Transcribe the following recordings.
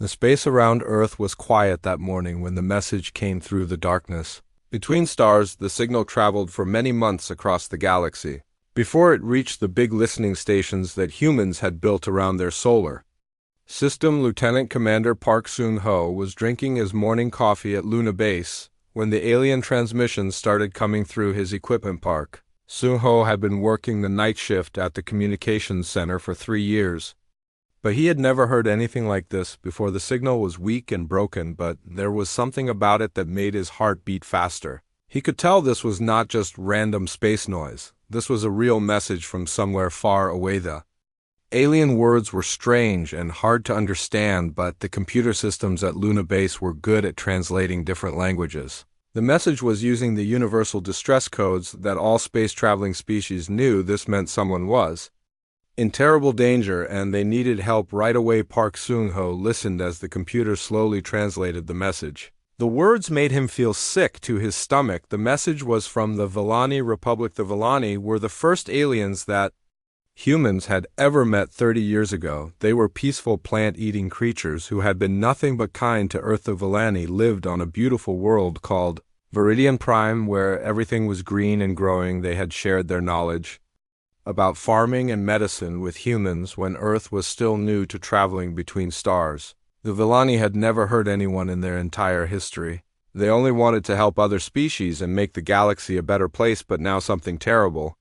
The space around Earth was quiet that morning when the message came through the darkness. Between stars, the signal traveled for many months across the galaxy, before it reached the big listening stations that humans had built around their solar system. Lieutenant Commander Park Soon-ho was drinking his morning coffee at Luna Base when the alien transmissions started coming through his equipment park. Soon-ho had been working the night shift at the communications center for 3 years, but he had never heard anything like this before. The signal was weak and broken, but there was something about it that made his heart beat faster. He could tell this was not just random space noise. This was a real message from somewhere far away. The alien words were strange and hard to understand, but the computer systems at Luna Base were good at translating different languages. The message was using the universal distress codes that all space-traveling species knew. This meant someone was in terrible danger, and they needed help right away. Park Soon-ho listened as the computer slowly translated the message. The words made him feel sick to his stomach. The message was from the Villani Republic. The Villani were the first aliens that humans had ever met 30 years ago. They were peaceful plant-eating creatures who had been nothing but kind to Earth. The Villani lived on a beautiful world called Viridian Prime, where everything was green and growing. They had shared their knowledge about farming and medicine with humans when Earth was still new to traveling between stars. The Villani had never hurt anyone in their entire history. They only wanted to help other species and make the galaxy a better place, but now something terrible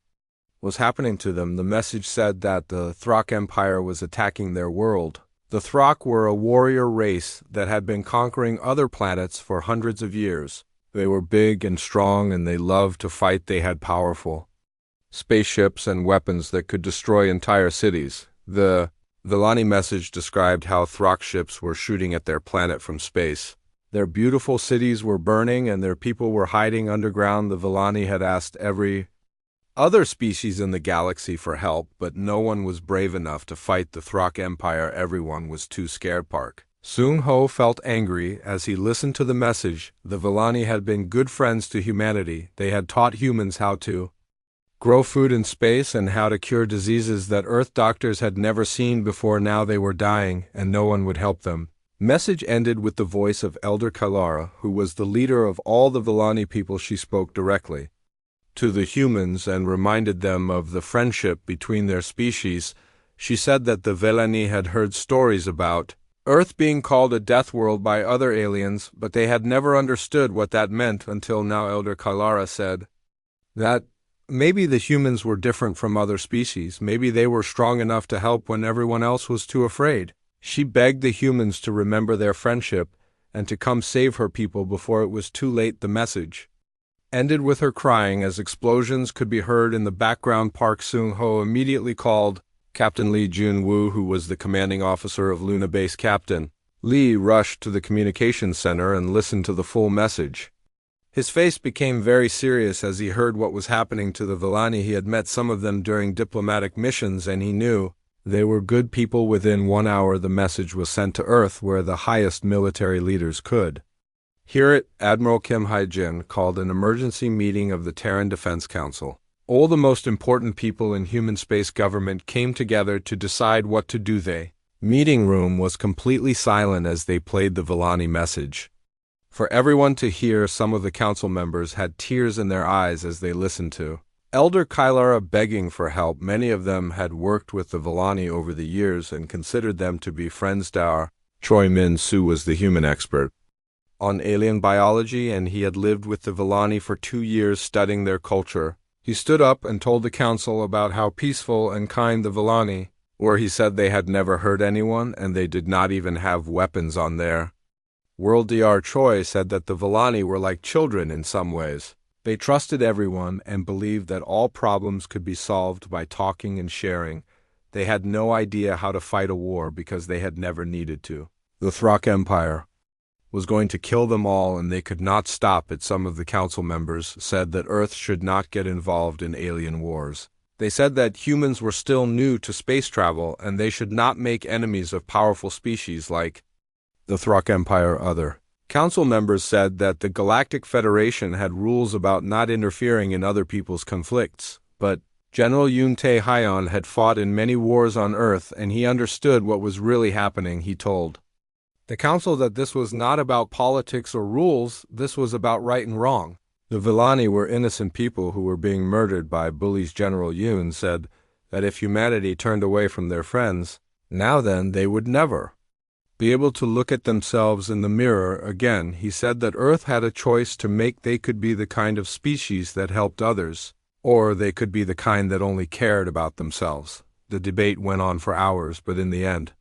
was happening to them. The message said that the Throck Empire was attacking their world. The Throck were a warrior race that had been conquering other planets for hundreds of years. They were big and strong, and they loved to fight. They had powerful spaceships and weapons that could destroy entire cities. The Villani message described how Throck ships were shooting at their planet from space. Their beautiful cities were burning, and their people were hiding underground. The Villani had asked every other species in the galaxy for help, but no one was brave enough to fight the Throck Empire. Everyone was too scared. Park Soon-ho felt angry as he listened to the message. The Villani had been good friends to humanity. They had taught humans how to grow food in space and how to cure diseases that Earth doctors had never seen before. Now they were dying, and no one would help them. Message ended with the voice of Elder Kalara, who was the leader of all the Villani people. She spoke directly to the humans and reminded them of the friendship between their species. She said that the Villani had heard stories about Earth being called a death world by other aliens, but they had never understood what that meant until now. Elder Kalara said that maybe the humans were different from other species. Maybe they were strong enough to help when everyone else was too afraid. She begged the humans to remember their friendship and to come save her people before it was too late. The message ended with her crying as explosions could be heard in the background. Park Soon-ho immediately called Captain Lee Jun-woo, who was the commanding officer of Luna Base. Captain Lee rushed to the communications center and listened to the full message. His face became very serious as he heard what was happening to the Villani. He had met some of them during diplomatic missions, and he knew they were good people. Within 1 hour, the message was sent to Earth, where the highest military leaders could hear it. Admiral Kim Hae-jin called an emergency meeting of the Terran Defense Council. All the most important people in human space government came together to decide what to do. The meeting room was completely silent as they played the Villani message for everyone to hear. Some of the council members had tears in their eyes as they listened to Elder Kalara begging for help. Many of them had worked with the Villani over the years and considered them to be friends. Choi Min-soo was the human expert on alien biology, and he had lived with the Villani for 2 years studying their culture. He stood up and told the council about how peaceful and kind the Villani were. He said they had never hurt anyone, and they did not even have weapons on their world. Dr. Choi said that the Villani were like children in some ways. They trusted everyone and believed that all problems could be solved by talking and sharing. They had no idea how to fight a war because they had never needed to. The Throck Empire was going to kill them all, and they could not stop it. Some of the council members said that Earth should not get involved in alien wars. They said that humans were still new to space travel, and they should not make enemies of powerful species like the Throck Empire. Other council members said that the Galactic Federation had rules about not interfering in other people's conflicts, but General Yoon Tae-hyon had fought in many wars on Earth, and he understood what was really happening. He told The council that this was not about politics or rules, this was about right and wrong. The Villani were innocent people who were being murdered by bullies. General Yoon said that if humanity turned away from their friends, now then they would never be able to look at themselves in the mirror again. He said that Earth had a choice to make. They could be the kind of species that helped others, or they could be the kind that only cared about themselves. The debate went on for hours, but in the end,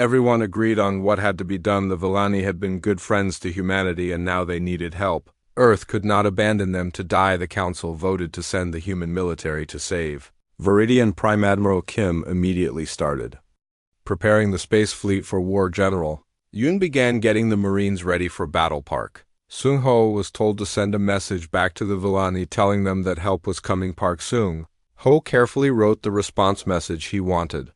everyone agreed on what had to be done. The Villani had been good friends to humanity, and now they needed help. Earth could not abandon them to die. The council voted to send the human military to save. Viridian Prime Admiral Kim immediately started preparing the space fleet for war. General Yoon began getting the Marines ready for Battle Park. Sung Ho was told to send a message back to the Villani telling them that help was coming. Park Sung Ho carefully wrote the response message he wanted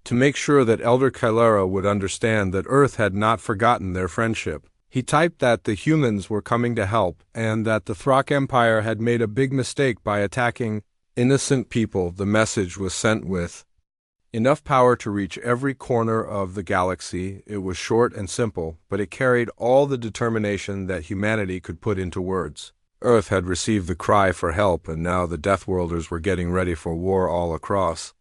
to make sure that Elder Kailera would understand that Earth had not forgotten their friendship. He typed that the humans were coming to help and that the Throck Empire had made a big mistake by attacking innocent people. The message was sent with enough power to reach every corner of the galaxy. It was short and simple, but it carried all the determination that humanity could put into words. Earth had received the cry for help, and now the Deathworlders were getting ready for war all across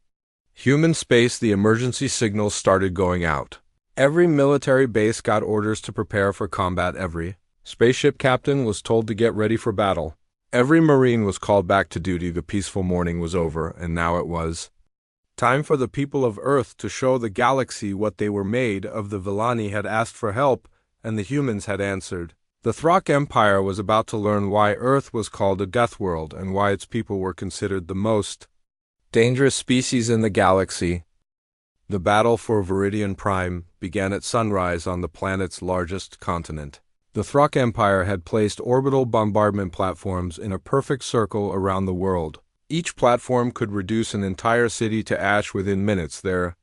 human space. The emergency signals started going out. Every military base got orders to prepare for combat. Every spaceship captain was told to get ready for battle. Every Marine was called back to duty. The peaceful morning was over, and now it was time for the people of Earth to show the galaxy what they were made of. The Villani had asked for help, and the humans had answered. The Throck Empire was about to learn why Earth was called a death world and why its people were considered the most dangerous species in the galaxy. The battle for Viridian Prime began at sunrise on the planet's largest continent. The Throck Empire had placed orbital bombardment platforms in a perfect circle around the world. Each platform could reduce an entire city to ash within minutes. Their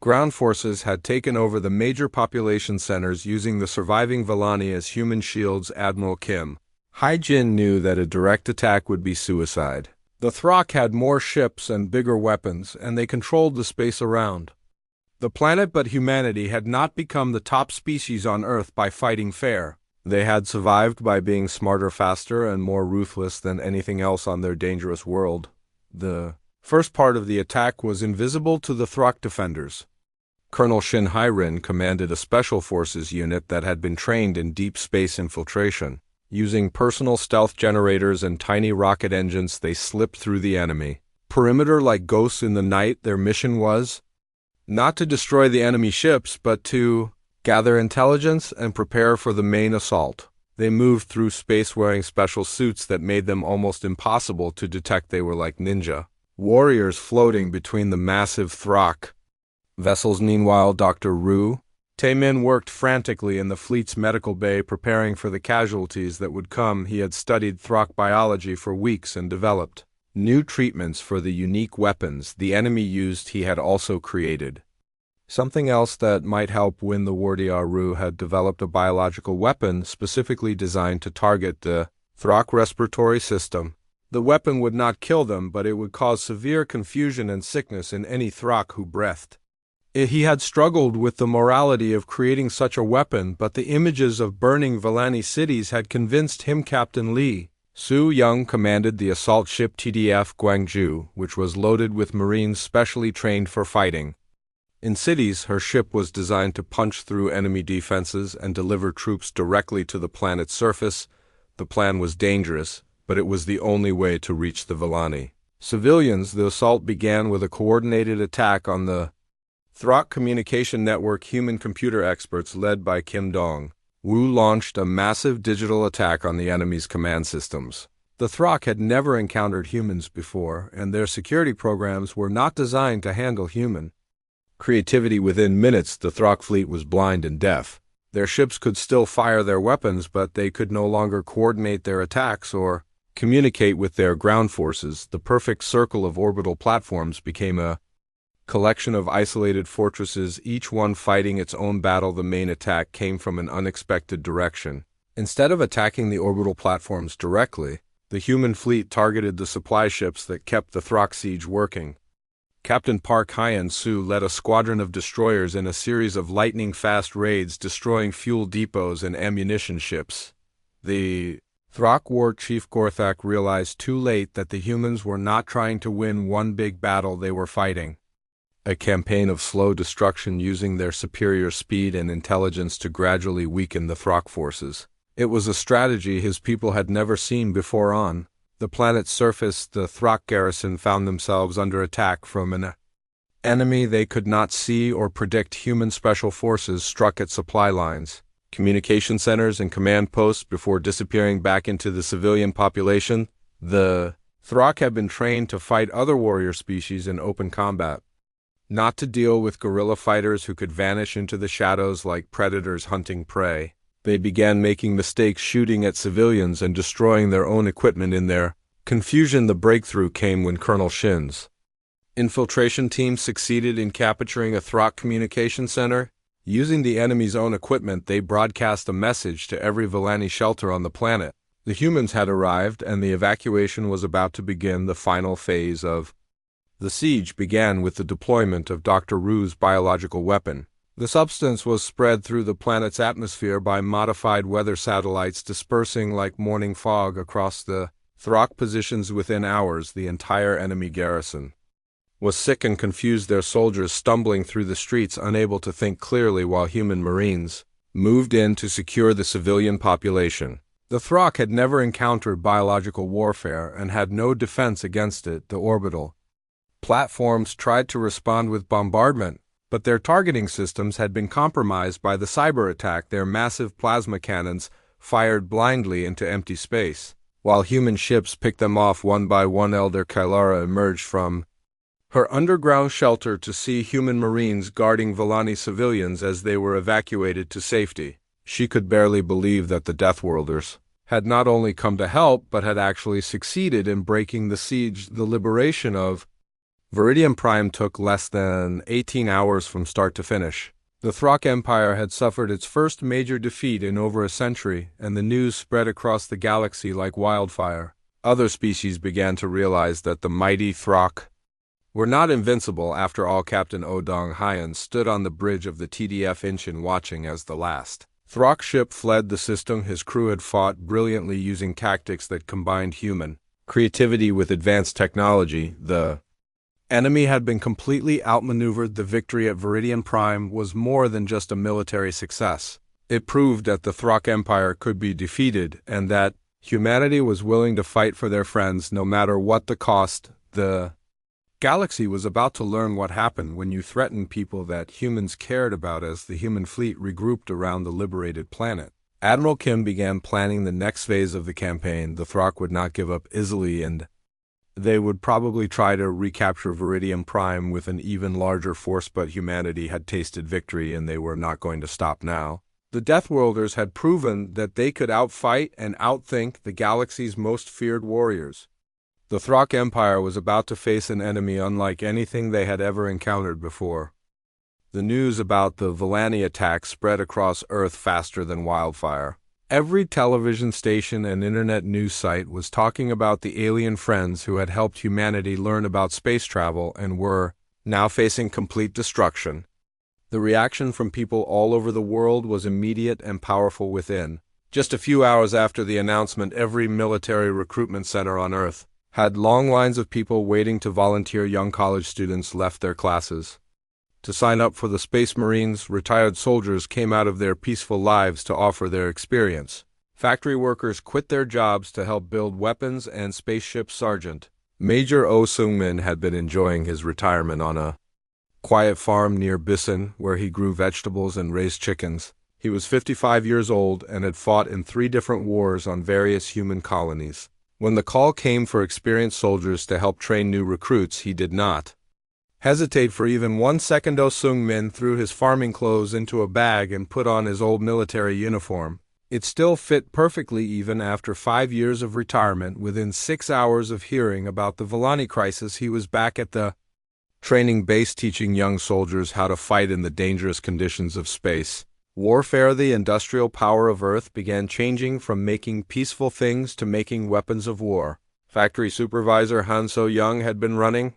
ground forces had taken over the major population centers using the surviving Villani as human shields. Admiral Kim Hai-jin knew that a direct attack would be suicide. The Throck had more ships and bigger weapons, and they controlled the space around the planet, but humanity had not become the top species on Earth by fighting fair. They had survived by being smarter, faster, and more ruthless than anything else on their dangerous world. The first part of the attack was invisible to the Throck defenders. Colonel Shin Hai-rin commanded a special forces unit that had been trained in deep space infiltration. Using personal stealth generators and tiny rocket engines, they slipped through the enemy perimeter like ghosts in the night. Their mission was not to destroy the enemy ships, but to gather intelligence and prepare for the main assault. They moved through space wearing special suits that made them almost impossible to detect. They were like ninja warriors floating between the massive Throck vessels. Meanwhile, Dr. Ru Tae-min worked frantically in the fleet's medical bay, preparing for the casualties that would come. He had studied Throck biology for weeks and developed new treatments for the unique weapons the enemy used. He had also created something else that might help win the war. Ru had developed a biological weapon specifically designed to target the Throck respiratory system. The weapon would not kill them, but it would cause severe confusion and sickness in any Throck who breathed. He had struggled with the morality of creating such a weapon, but the images of burning Villani cities had convinced him. Captain Lee Soo-young commanded the assault ship TDF Gwangju, which was loaded with Marines specially trained for fighting in cities. Her ship was designed to punch through enemy defenses and deliver troops directly to the planet's surface. The plan was dangerous, but it was the only way to reach the Villani civilians. The assault began with a coordinated attack on the Throck communication network. Human-computer experts led by Kim Dong-woo launched a massive digital attack on the enemy's command systems. The Throck had never encountered humans before, and their security programs were not designed to handle human creativity. Within minutes, the Throck fleet was blind and deaf. Their ships could still fire their weapons, but they could no longer coordinate their attacks or communicate with their ground forces. The perfect circle of orbital platforms became a collection of isolated fortresses, each one fighting its own battle. The main attack came from an unexpected direction. Instead of attacking the orbital platforms directly, the human fleet targeted the supply ships that kept the Throck siege working. Captain Park Hyen-soo led a squadron of destroyers in a series of lightning-fast raids destroying fuel depots and ammunition ships. The Throck War Chief Gorthak realized too late that the humans were not trying to win one big battle, they were fighting a campaign of slow destruction using their superior speed and intelligence to gradually weaken the Throck forces. It was a strategy his people had never seen before. On the planet's surface, the Throck garrison found themselves under attack from an enemy they could not see or predict. Human special forces struck at supply lines, communication centers, and command posts before disappearing back into the civilian population. The Throck had been trained to fight other warrior species in open combat, not to deal with guerrilla fighters who could vanish into the shadows like predators hunting prey. They began making mistakes, shooting at civilians and destroying their own equipment. In their confusion, the breakthrough came when Colonel Shin's infiltration team succeeded in capturing a Throck communication center. Using the enemy's own equipment, they broadcast a message to every Volani shelter on the planet. The humans had arrived, and the evacuation was about to begin. The final phase of the siege began with the deployment of Dr. Ru's biological weapon. The substance was spread through the planet's atmosphere by modified weather satellites, dispersing like morning fog across the Throck positions. Within hours, the entire enemy garrison was sick and confused, their soldiers stumbling through the streets, unable to think clearly, while human marines moved in to secure the civilian population. The Throck had never encountered biological warfare and had no defense against it. The orbital platforms tried to respond with bombardment, but their targeting systems had been compromised by the cyber attack. Their massive plasma cannons fired blindly into empty space, while human ships picked them off one by one. Elder Kailara emerged from her underground shelter to see human marines guarding Volani civilians as they were evacuated to safety. She could barely believe that the Deathworlders had not only come to help, but had actually succeeded in breaking the siege. The liberation of Viridian Prime took less than 18 hours from start to finish. The Throck Empire had suffered its first major defeat in over a century, and the news spread across the galaxy like wildfire. Other species began to realize that the mighty Throck were not invincible. After all, Captain Odong Hyen stood on the bridge of the TDF Inchin, watching as the last Throck ship fled the system. His crew had fought brilliantly using tactics that combined human creativity with advanced technology. The enemy had been completely outmaneuvered. The victory at Viridian Prime was more than just a military success. It proved that the Throck Empire could be defeated and that humanity was willing to fight for their friends no matter what the cost. The galaxy was about to learn what happened when you threatened people that humans cared about. As the human fleet regrouped around the liberated planet, Admiral Kim began planning the next phase of the campaign. The Throck would not give up easily, and they would probably try to recapture Viridian Prime with an even larger force, but humanity had tasted victory and they were not going to stop now. The Deathworlders had proven that they could outfight and outthink the galaxy's most feared warriors. The Throck Empire was about to face an enemy unlike anything they had ever encountered before. The news about the Volani attack spread across Earth faster than wildfire. Every television station and internet news site was talking about the alien friends who had helped humanity learn about space travel and were now facing complete destruction. The reaction from people all over the world was immediate and powerful. Within just a few hours after the announcement, every military recruitment center on Earth had long lines of people waiting to volunteer. Young college students left their classes to sign up for the Space Marines. Retired soldiers came out of their peaceful lives to offer their experience. Factory workers quit their jobs to help build weapons and spaceships. Sergeant Major Oh Seung-min had been enjoying his retirement on a quiet farm near Bisan, where he grew vegetables and raised chickens. He was 55 years old and had fought in 3 different wars on various human colonies. When the call came for experienced soldiers to help train new recruits, he did not hesitate for even 1 second. Oh Seung-min threw his farming clothes into a bag and put on his old military uniform. It still fit perfectly even after 5 years of retirement. Within 6 hours of hearing about the Volani crisis, he was back at the training base teaching young soldiers how to fight in the dangerous conditions of space warfare. The industrial power of Earth began changing from making peaceful things to making weapons of war. Factory supervisor Han So-young had been running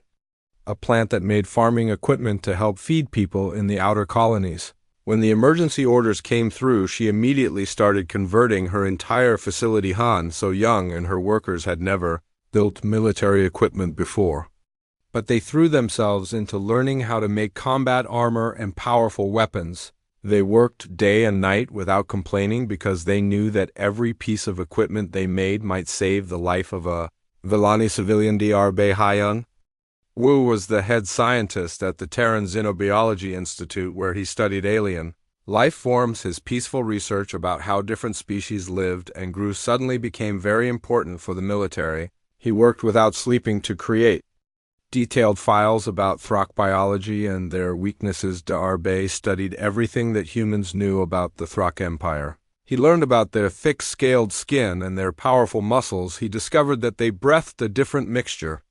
a plant that made farming equipment to help feed people in the outer colonies. When the emergency orders came through, she immediately started converting her entire facility. Han, so young, and her workers had never built military equipment before. But they threw themselves into learning how to make combat armor and powerful weapons. They worked day and night without complaining because they knew that every piece of equipment they made might save the life of a Villani civilian. Dr. Bae-hyun Wu was the head scientist at the Terran Xenobiology Institute, where he studied alien life forms. His peaceful research about how different species lived and grew suddenly became very important for the military. He worked without sleeping to create detailed files about Throck biology and their weaknesses. Dr. Bae studied everything that humans knew about the Throck Empire. He learned about their thick, scaled skin and their powerful muscles. He discovered that they breathed a different mixture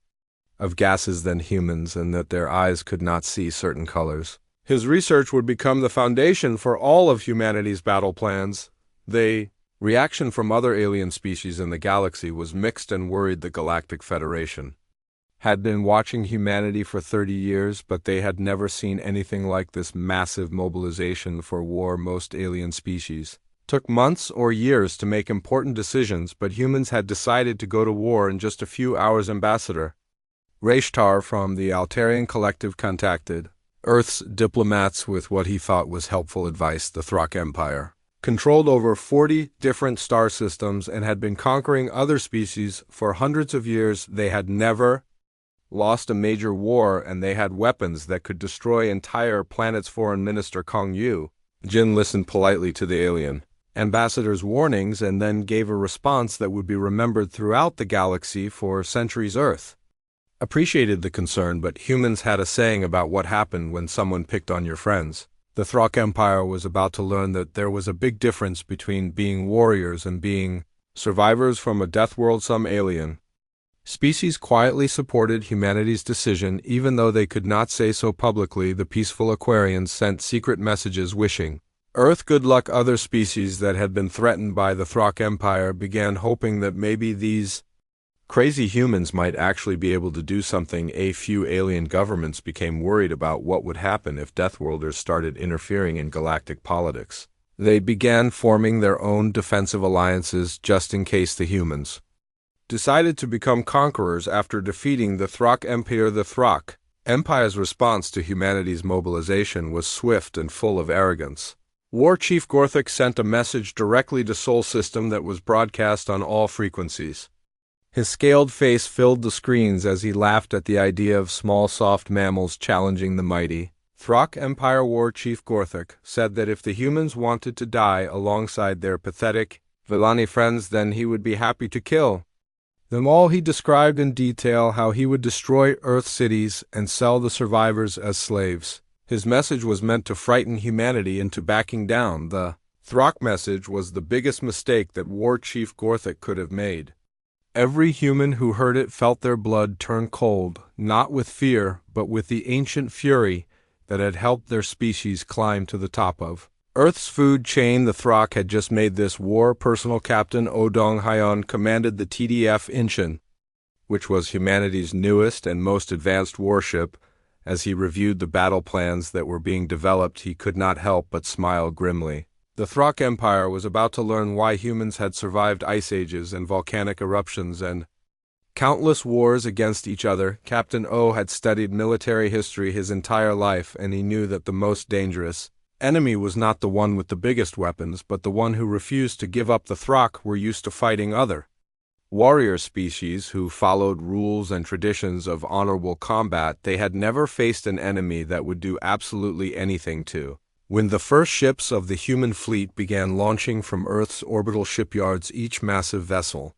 of gases than humans and that their eyes could not see certain colors. His research would become the foundation for all of humanity's battle plans. The reaction from other alien species in the galaxy was mixed and worried. The Galactic Federation had been watching humanity for 30 years, but they had never seen anything like this massive mobilization for war. Most alien species took months or years to make important decisions, but humans had decided to go to war in just a few hours. Ambassador Rashtar from the Altarian Collective contacted Earth's diplomats with what he thought was helpful advice. The Throck Empire controlled over 40 different star systems and had been conquering other species for hundreds of years. They had never lost a major war, and they had weapons that could destroy entire planets. Foreign Minister Kong Yu Jin listened politely to the alien ambassador's warnings and then gave a response that would be remembered throughout the galaxy for centuries. Earth appreciated the concern, but humans had a saying about what happened when someone picked on your friends. The Throck Empire was about to learn that there was a big difference between being warriors and being survivors from a death world. Some alien species quietly supported humanity's decision, even though they could not say so publicly. The peaceful Aquarians sent secret messages wishing Earth good luck. Other species that had been threatened by the Throck Empire began hoping that maybe these crazy humans might actually be able to do something. A few alien governments became worried about what would happen if Deathworlders started interfering in galactic politics. They began forming their own defensive alliances just in case the humans decided to become conquerors after defeating the Throck Empire. The Throck Empire's response to humanity's mobilization was swift and full of arrogance. War Chief Gorthik sent a message directly to Sol System that was broadcast on all frequencies. His scaled face filled the screens as he laughed at the idea of small, soft mammals challenging the mighty. Throck Empire War Chief Gorthik said that if the humans wanted to die alongside their pathetic Villani friends, then he would be happy to kill them all. He described in detail how he would destroy Earth cities and sell the survivors as slaves. His message was meant to frighten humanity into backing down. The Throck message was the biggest mistake that War Chief Gorthik could have made. Every human who heard it felt their blood turn cold, not with fear, but with the ancient fury that had helped their species climb to the top of Earth's food chain. The Throck had just made this war. Personal Captain Oh Dong-hyun commanded the TDF Incheon, which was humanity's newest and most advanced warship. As he reviewed the battle plans that were being developed, he could not help but smile grimly. The Throck Empire was about to learn why humans had survived ice ages and volcanic eruptions and countless wars against each other. Captain O had studied military history his entire life, and he knew that the most dangerous enemy was not the one with the biggest weapons, but the one who refused to give up. The Throck were used to fighting other warrior species who followed rules and traditions of honorable combat. They had never faced an enemy that would do absolutely anything to. When the first ships of the human fleet began launching from Earth's orbital shipyards, each massive vessel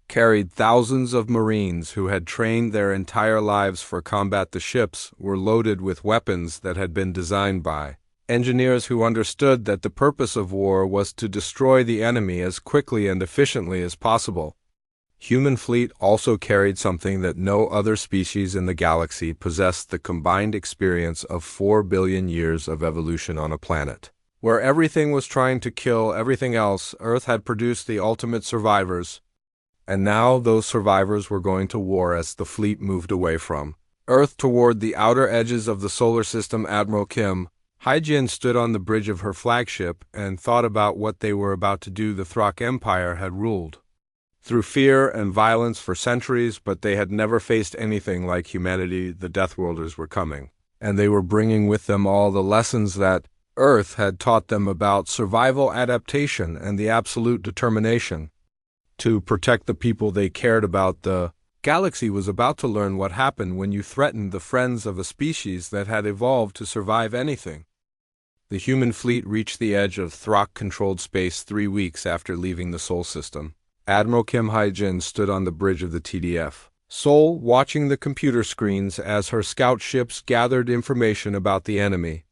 carried thousands of Marines who had trained their entire lives for combat. The ships were loaded with weapons that had been designed by engineers who understood that the purpose of war was to destroy the enemy as quickly and efficiently as possible. Human fleet also carried something that no other species in the galaxy possessed: the combined experience of 4 billion years of evolution on a planet where everything was trying to kill everything else. Earth had produced the ultimate survivors, and now those survivors were going to war as the fleet moved away from Earth toward the outer edges of the solar system. Admiral Kim Hyjin stood on the bridge of her flagship and thought about what they were about to do. The Throck Empire had ruled through fear and violence for centuries, but they had never faced anything like humanity. The Deathworlders were coming, and they were bringing with them all the lessons that Earth had taught them about survival, adaptation, and the absolute determination to protect the people they cared about. The galaxy was about to learn what happened when you threatened the friends of a species that had evolved to survive anything. The human fleet reached the edge of Throck-controlled space 3 weeks after leaving the Sol system. Admiral Kim Hyjin stood on the bridge of the TDF Sol, watching the computer screens as her scout ships gathered information about the enemy.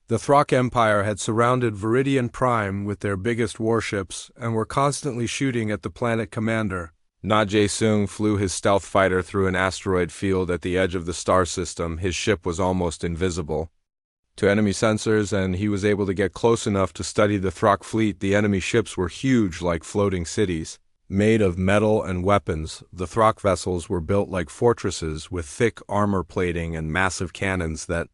The Throck Empire had surrounded Viridian Prime with their biggest warships and were constantly shooting at the planet commander. Na Jae-sung flew his stealth fighter through an asteroid field at the edge of the star system. His ship was almost invisible to enemy sensors, and he was able to get close enough to study the Throck fleet. The enemy ships were huge, like floating cities, made of metal and weapons. The Throck vessels were built like fortresses with thick armor plating and massive cannons that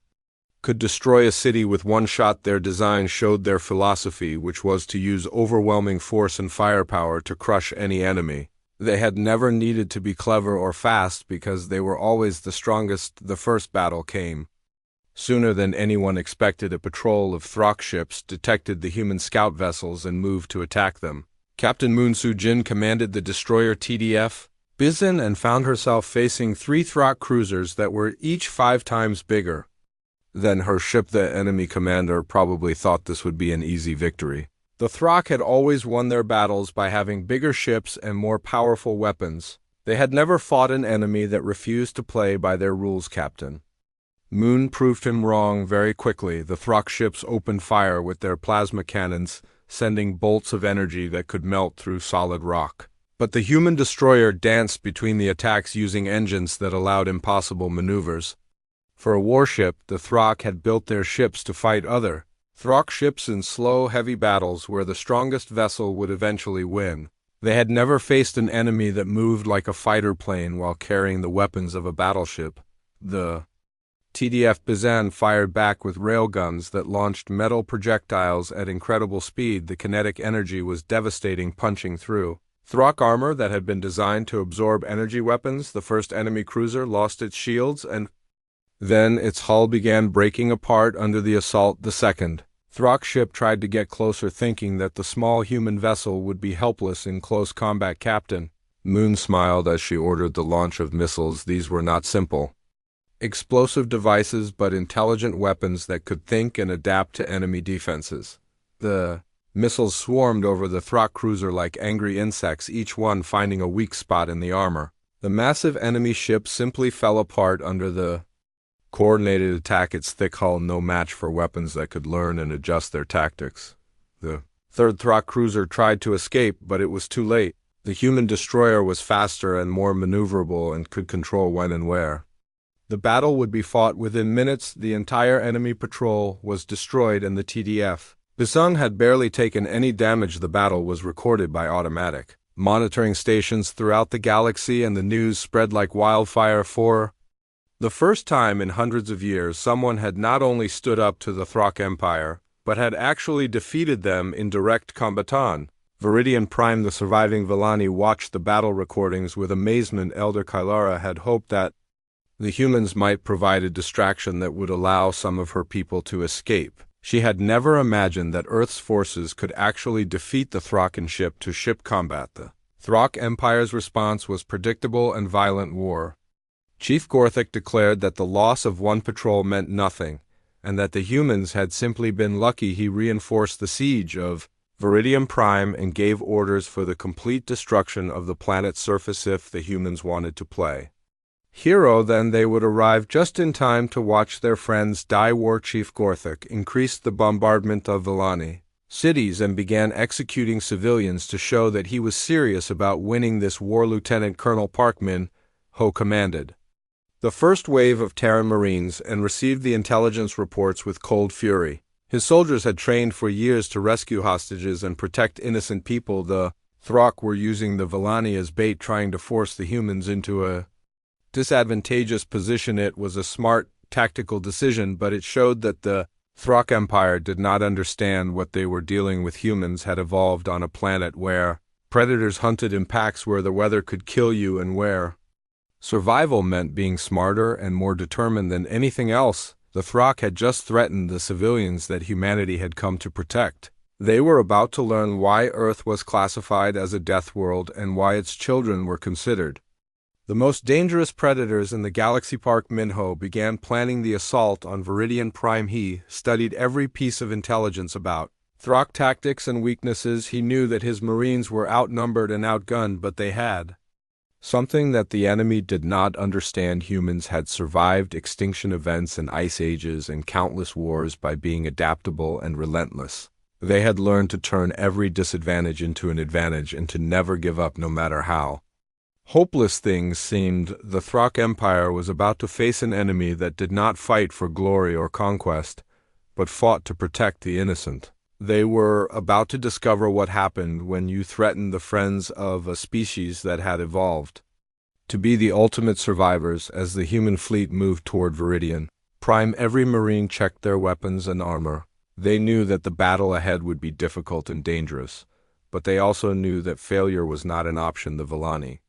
could destroy a city with one shot. Their design showed their philosophy, which was to use overwhelming force and firepower to crush any enemy. They had never needed to be clever or fast because they were always the strongest. The first battle came sooner than anyone expected. A patrol of Throck ships detected the human scout vessels and moved to attack them. Captain Moon Soo-jin commanded the destroyer TDF Bizin and found herself facing 3 Throck cruisers that were each 5 times bigger than her ship. The enemy commander probably thought this would be an easy victory. The Throck had always won their battles by having bigger ships and more powerful weapons. They had never fought an enemy that refused to play by their rules. Captain Moon proved him wrong very quickly. The Throck ships opened fire with their plasma cannons, sending bolts of energy that could melt through solid rock. But the human destroyer danced between the attacks using engines that allowed impossible maneuvers. For a warship, the Throck had built their ships to fight other Throck ships in slow, heavy battles where the strongest vessel would eventually win. They had never faced an enemy that moved like a fighter plane while carrying the weapons of a battleship. The TDF Bizan fired back with railguns that launched metal projectiles at incredible speed. The kinetic energy was devastating, punching through Throck armor that had been designed to absorb energy weapons. The first enemy cruiser lost its shields, and then its hull began breaking apart under the assault. The second Throck ship tried to get closer, thinking that the small human vessel would be helpless in close combat. Captain Moon smiled as she ordered the launch of missiles. These were not simple explosive devices, but intelligent weapons that could think and adapt to enemy defenses. The missiles swarmed over the Throck cruiser like angry insects, each one finding a weak spot in the armor. The massive enemy ship simply fell apart under the coordinated attack, its thick hull no match for weapons that could learn and adjust their tactics. The third Throck cruiser tried to escape, but it was too late. The human destroyer was faster and more maneuverable and could control when and where. The battle would be fought within minutes. The entire enemy patrol was destroyed, and the TDF Bizan had barely taken any damage. The battle was recorded by automatic monitoring stations throughout the galaxy, and the news spread like wildfire. For the first time in hundreds of years, someone had not only stood up to the Throck Empire, but had actually defeated them in direct combatant. Viridian Prime, the surviving Villani, watched the battle recordings with amazement. Elder Kylara had hoped that the humans might provide a distraction that would allow some of her people to escape. She had never imagined that Earth's forces could actually defeat the Throckan ship-to-ship combat. The Throck Empire's response was predictable and violent war. Chief Gorthik declared that the loss of one patrol meant nothing, and that the humans had simply been lucky. He reinforced the siege of Viridian Prime and gave orders for the complete destruction of the planet's surface if the humans wanted to play hero. Then they would arrive just in time to watch their friends die. War Chief Gorthik increased the bombardment of Villani cities and began executing civilians to show that he was serious about winning this war. Lieutenant Colonel Park Min-ho commanded the first wave of Terran Marines and received the intelligence reports with cold fury. His soldiers had trained for years to rescue hostages and protect innocent people. The Throck were using the Villani as bait, trying to force the humans into a disadvantageous position. It was a smart tactical decision, but it showed that the Throck Empire did not understand what they were dealing with. Humans had evolved on a planet where predators hunted in packs, where the weather could kill you, and where survival meant being smarter and more determined than anything else. The Throck had just threatened the civilians that humanity had come to protect. They were about to learn why Earth was classified as a death world and why its children were considered the most dangerous predators in the galaxy. Park Minho began planning the assault on Viridian Prime. He studied every piece of intelligence about Throck tactics and weaknesses. He knew that his Marines were outnumbered and outgunned, but they had something that the enemy did not understand. Humans had survived extinction events and ice ages and countless wars by being adaptable and relentless. They had learned to turn every disadvantage into an advantage and to never give up no matter how hopeless things seemed. The Throck Empire was about to face an enemy that did not fight for glory or conquest, but fought to protect the innocent. They were about to discover what happened when you threatened the friends of a species that had evolved to be the ultimate survivors. As the human fleet moved toward Viridian Prime, every Marine checked their weapons and armor. They knew that the battle ahead would be difficult and dangerous, but they also knew that failure was not an option. The Villani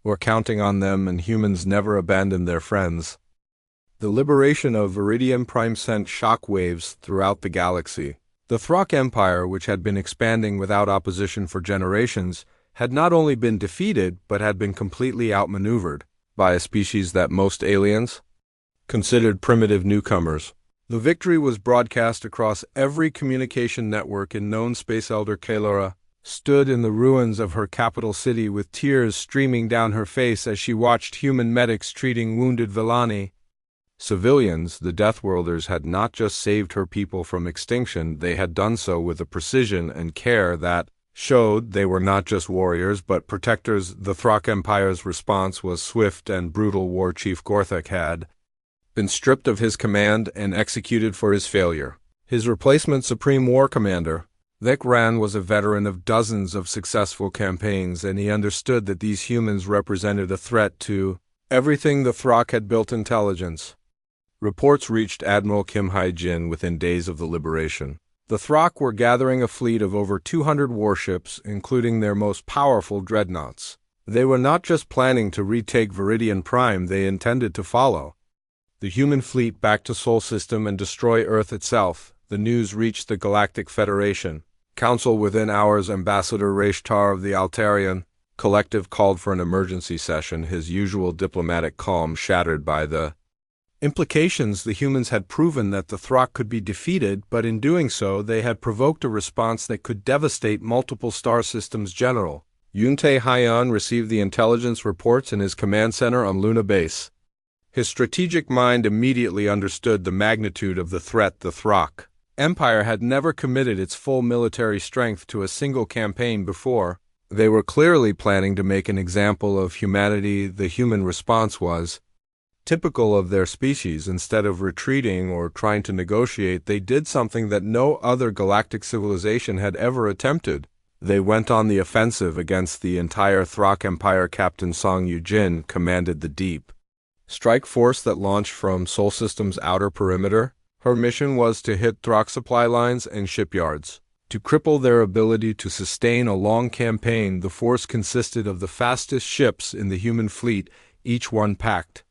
were counting on them, and humans never abandoned their friends. The liberation of Viridian Prime sent shock waves throughout the galaxy. The Throck Empire, which had been expanding without opposition for generations, had not only been defeated, but had been completely outmaneuvered by a species that most aliens considered primitive newcomers. The victory was broadcast across every communication network in known space. Elder Kalara stood in the ruins of her capital city with tears streaming down her face as she watched human medics treating wounded Villani civilians. The Deathworlders had not just saved her people from extinction, they had done so with a precision and care that showed they were not just warriors but protectors. The Throck Empire's response was swift and brutal. War Chief Gorthek had been stripped of his command and executed for his failure. His replacement, Supreme War Commander Vekran, was a veteran of dozens of successful campaigns, and he understood that these humans represented a threat to everything the Throck had built. Intelligence reports reached Admiral Kim Hai-jin within days of the liberation. The Throck were gathering a fleet of over 200 warships, including their most powerful dreadnoughts. They were not just planning to retake Viridian Prime, they intended to follow the human fleet back to Sol System and destroy Earth itself. The news reached the Galactic Federation Council within hours. Ambassador Rashtar of the Altarian Collective called for an emergency session, his usual diplomatic calm shattered by the implications. The humans had proven that the Throck could be defeated, but in doing so they had provoked a response that could devastate multiple star systems. General Yunte Haiyan received the intelligence reports in his command center on Luna Base. His strategic mind immediately understood the magnitude of the threat. The Throck Empire had never committed its full military strength to a single campaign before. They were clearly planning to make an example of humanity. The human response was typical of their species. Instead of retreating or trying to negotiate, they did something that no other galactic civilization had ever attempted. They went on the offensive against the entire Throck Empire. Captain Song Yujin commanded the deep strike force that launched from Sol System's outer perimeter. Her mission was to hit Throck supply lines and shipyards, to cripple their ability to sustain a long campaign. The force consisted of the fastest ships in the human fleet, each one packed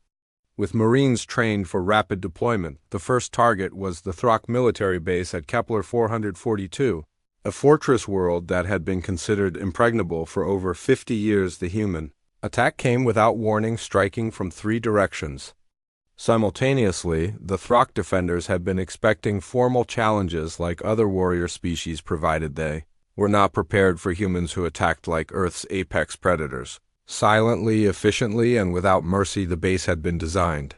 with Marines trained for rapid deployment. The first target was the Throck military base at Kepler 442, a fortress world that had been considered impregnable for over 50 years. The human attack came without warning, striking from 3 directions. Simultaneously, the Throck defenders had been expecting formal challenges like other warrior species, provided they were not prepared for humans who attacked like Earth's apex predators. Silently, efficiently, and without mercy, the base had been designed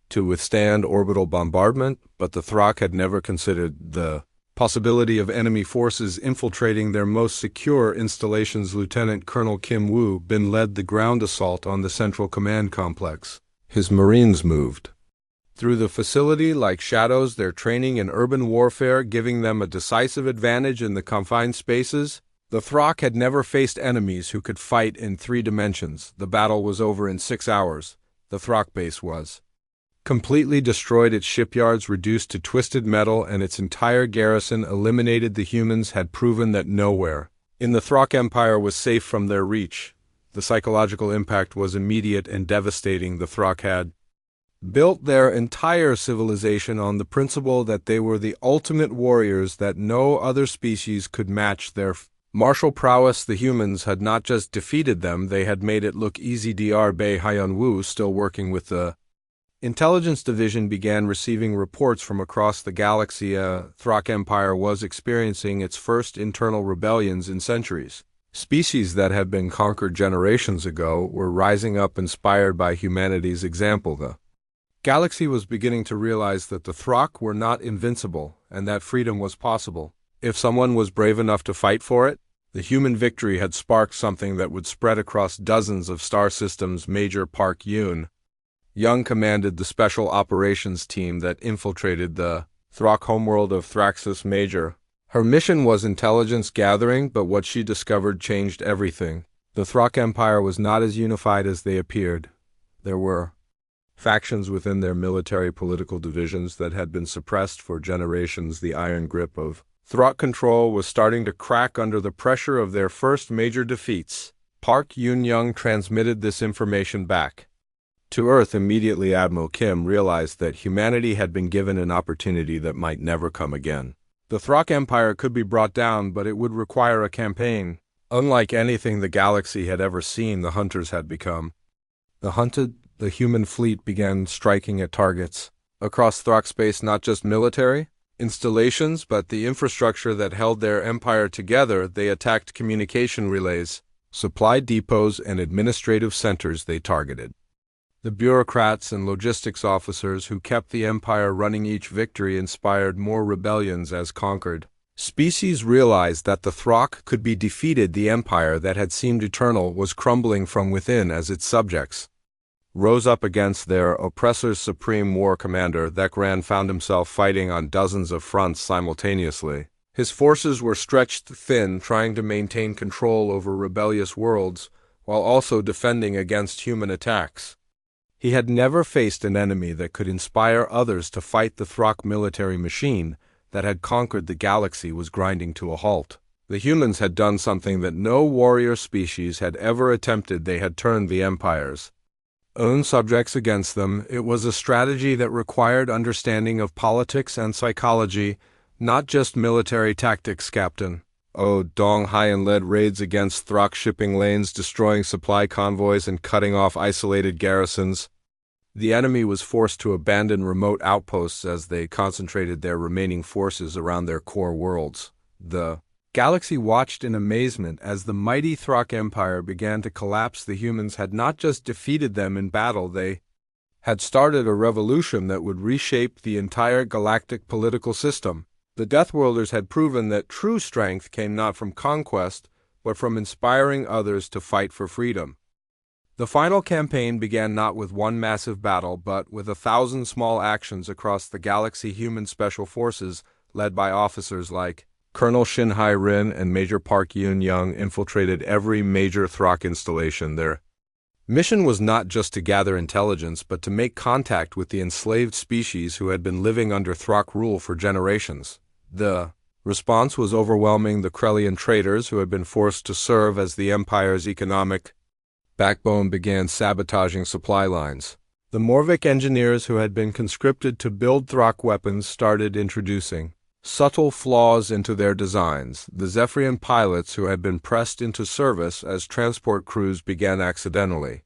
to withstand orbital bombardment, but the Throck had never considered the possibility of enemy forces infiltrating their most secure installations. Lieutenant Colonel Kim Woo-bin led the ground assault on the Central Command Complex. His Marines moved through the facility like shadows, their training in urban warfare giving them a decisive advantage in the confined spaces. The Throck had never faced enemies who could fight in 3 dimensions. The battle was over in 6 hours. the Throck base was completely destroyed, its shipyards reduced to twisted metal, and its entire garrison eliminated. The humans had proven that nowhere in the Throck Empire was safe from their reach. The psychological impact was immediate and devastating. The Throck had built their entire civilization on the principle that they were the ultimate warriors, that no other species could match their martial prowess. The humans had not just defeated them, they had made it look easy. Dr. Bei Hyun-woo, still working with the Intelligence Division, began receiving reports from across the galaxy. Throck Empire was experiencing its first internal rebellions in centuries. Species that had been conquered generations ago were rising up, inspired by humanity's example. The galaxy was beginning to realize that the Throck were not invincible, and that freedom was possible if someone was brave enough to fight for it. The human victory had sparked something that would spread across dozens of star systems. Major Park Young commanded the special operations team that infiltrated the Throck homeworld of Thraxus Major. Her mission was intelligence gathering, but what she discovered changed everything. The Throck Empire was not as unified as they appeared. There were factions within their military political divisions that had been suppressed for generations. The iron grip of Throck control was starting to crack under the pressure of their first major defeats. Park Young transmitted this information back to Earth. Immediately, Admiral Kim realized that humanity had been given an opportunity that might never come again. The Throck Empire could be brought down, but it would require a campaign unlike anything the galaxy had ever seen. The hunters had become hunted. The human fleet began striking at targets across Throck space, not just military installations, but the infrastructure that held their empire together. They attacked communication relays, supply depots, and administrative centers. They targeted the bureaucrats and logistics officers who kept the empire running. Each victory inspired more rebellions. As conquered species realized that the Throck could be defeated, the empire that had seemed eternal was crumbling from within as its subjects rose up against their oppressors. Supreme War Commander Thekran found himself fighting on dozens of fronts simultaneously. His forces were stretched thin, trying to maintain control over rebellious worlds while also defending against human attacks. He had never faced an enemy that could inspire others to fight. The Throck military machine that had conquered the galaxy was grinding to a halt. The humans had done something that no warrior species had ever attempted. They had turned the Empire's own subjects against them. It was a strategy that required understanding of politics and psychology, not just military tactics. Captain Dong Hyen led raids against Throck shipping lanes, destroying supply convoys and cutting off isolated garrisons. The enemy was forced to abandon remote outposts as they concentrated their remaining forces around their core worlds. The galaxy watched in amazement as the mighty Throck Empire began to collapse. The humans had not just defeated them in battle, they had started a revolution that would reshape the entire galactic political system. The Deathworlders had proven that true strength came not from conquest, but from inspiring others to fight for freedom. The final campaign began not with one massive battle, but with 1,000 small actions across the galaxy. Human special forces, led by officers like Colonel Shin Hai-rin and Major Park Yoon-young, infiltrated every major Throck installation. Their mission was not just to gather intelligence, but to make contact with the enslaved species who had been living under Throck rule for generations. The response was overwhelming. The Krellian traders, who had been forced to serve as the Empire's economic backbone, began sabotaging supply lines. The Morvic engineers, who had been conscripted to build Throck weapons, started introducing subtle flaws into their designs. The Zephyrian pilots, who had been pressed into service as transport crews, began accidentally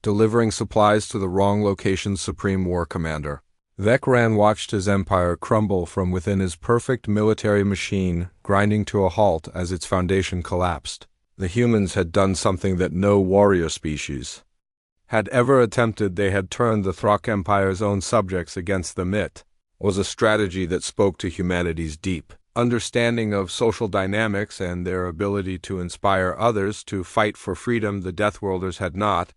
delivering supplies to the wrong locations. Supreme War Commander Thekran watched his empire crumble from within. His perfect military machine grinding to a halt as its foundation collapsed. The humans had done something that no warrior species had ever attempted. They had turned the Throck Empire's own subjects against them. It was a strategy that spoke to humanity's deep understanding of social dynamics and their ability to inspire others to fight for freedom. The Deathworlders had not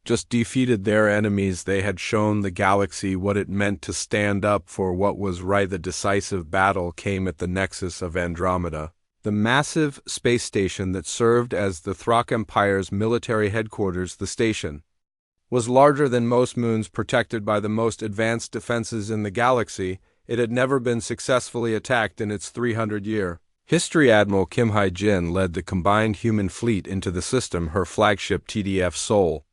just defeated their enemies, they had shown the galaxy what it meant to stand up for what was right. The decisive battle came at the nexus of Andromeda, the massive space station that served as the Throck Empire's military headquarters. The station was larger than most moons, protected by the most advanced defenses in the galaxy. It had never been successfully attacked in its 300-year history. Admiral Kim Hai-jin led the combined human fleet into the system, her flagship TDF Seoul.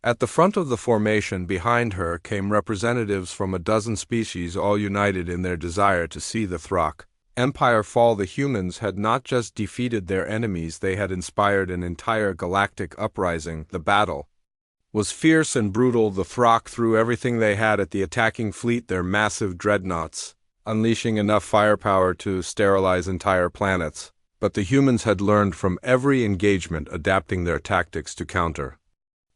At the front of the formation behind her came representatives from a dozen species, all united in their desire to see the Thrak Empire fall. The humans had not just defeated their enemies, they had inspired an entire galactic uprising. The battle was fierce and brutal. The Thrak threw everything they had at the attacking fleet, their massive dreadnoughts, unleashing enough firepower to sterilize entire planets. But the humans had learned from every engagement, adapting their tactics to counter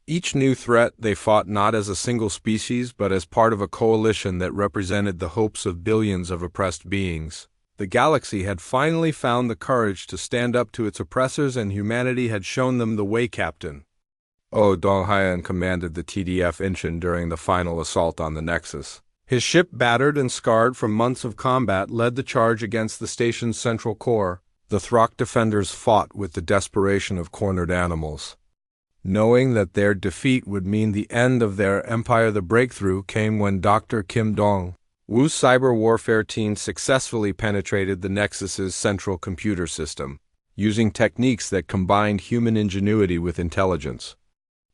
each new threat. They fought not as a single species, but as part of a coalition that represented the hopes of billions of oppressed beings. The galaxy had finally found the courage to stand up to its oppressors, and humanity had shown them the way. Captain Oh Dong-hyeon commanded the TDF Incheon during the final assault on the Nexus. His ship, battered and scarred from months of combat, led the charge against the station's central core. The Thrak defenders fought with the desperation of cornered animals, knowing that their defeat would mean the end of their empire. The breakthrough came when Dr. Kim Dong-woo's cyber warfare team successfully penetrated the Nexus's central computer system, using techniques that combined human ingenuity with intelligence.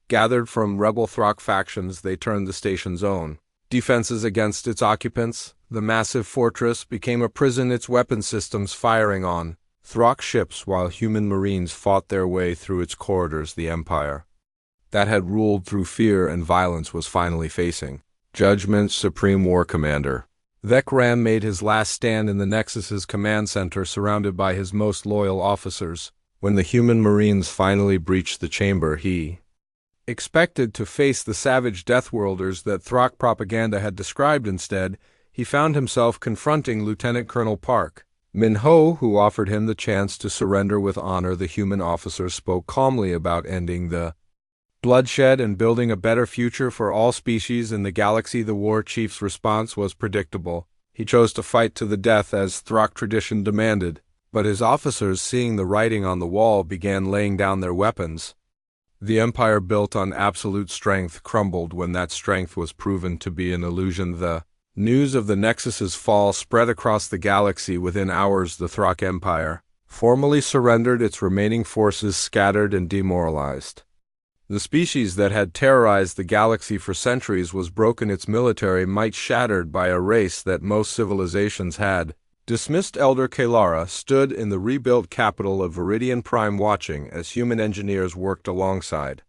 Gathered from rebel Thrak factions, they turned the station's own defenses against its occupants. The massive fortress became a prison, its weapon systems firing on Thrak ships while human marines fought their way through its corridors. The empire that had ruled through fear and violence was finally facing judgment. Supreme War Commander Vec Ram made his last stand in the Nexus's command center, surrounded by his most loyal officers. When the human marines finally breached the chamber, he expected to face the savage Deathworlders that Thrak propaganda had described. Instead, he found himself confronting Lieutenant Colonel Park Min-ho, who offered him the chance to surrender with honor. The human officer spoke calmly about ending the bloodshed and building a better future for all species in the galaxy. The war chief's response was predictable. He chose to fight to the death as Thrak tradition demanded, but his officers, seeing the writing on the wall, began laying down their weapons. The empire built on absolute strength crumbled when that strength was proven to be an illusion. The news of the Nexus's fall spread across the galaxy. Within hours, the Thrak Empire formally surrendered, its remaining forces scattered and demoralized. The species that had terrorized the galaxy for centuries was broken, its military might shattered by a race that most civilizations had dismissed. Elder Kalara stood in the rebuilt capital of Viridian Prime, watching as human engineers worked alongside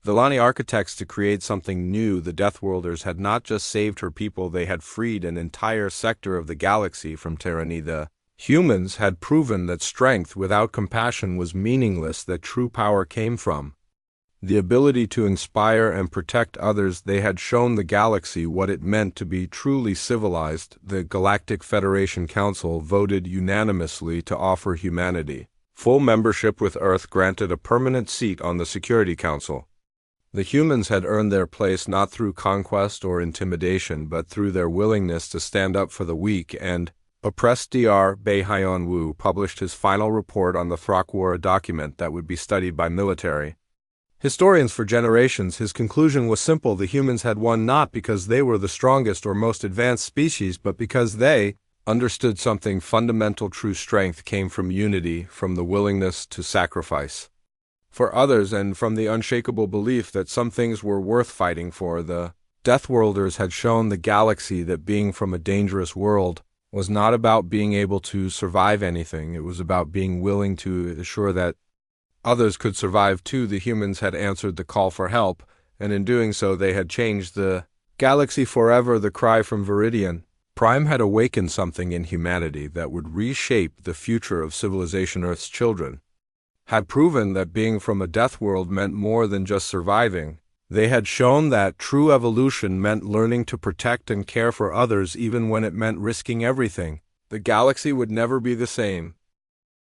Villani architects to create something new. The Deathworlders had not just saved her people, they had freed an entire sector of the galaxy from tyranny. The humans had proven that strength without compassion was meaningless, that true power came from the ability to inspire and protect others. They had shown the galaxy what it meant to be truly civilized. The Galactic Federation Council voted unanimously to offer humanity full membership, with Earth granted a permanent seat on the Security Council. The humans had earned their place not through conquest or intimidation, but through their willingness to stand up for the weak and oppressed. Dr. Bae Hyun-woo published his final report on the Thrak War, a document that would be studied by military historians for generations. His conclusion was simple: the humans had won not because they were the strongest or most advanced species, but because they understood something fundamental. True strength came from unity, from the willingness to sacrifice for others, and from the unshakable belief that some things were worth fighting for. The Deathworlders had shown the galaxy that being from a dangerous world was not about being able to survive anything. It was about being willing to assure that others could survive too. The humans had answered the call for help, and in doing so they had changed the galaxy forever. The cry from Viridian Prime had awakened something in humanity that would reshape the future of civilization. Earth's children had proven that being from a death world meant more than just surviving. They had shown that true evolution meant learning to protect and care for others, even when it meant risking everything. The galaxy would never be the same.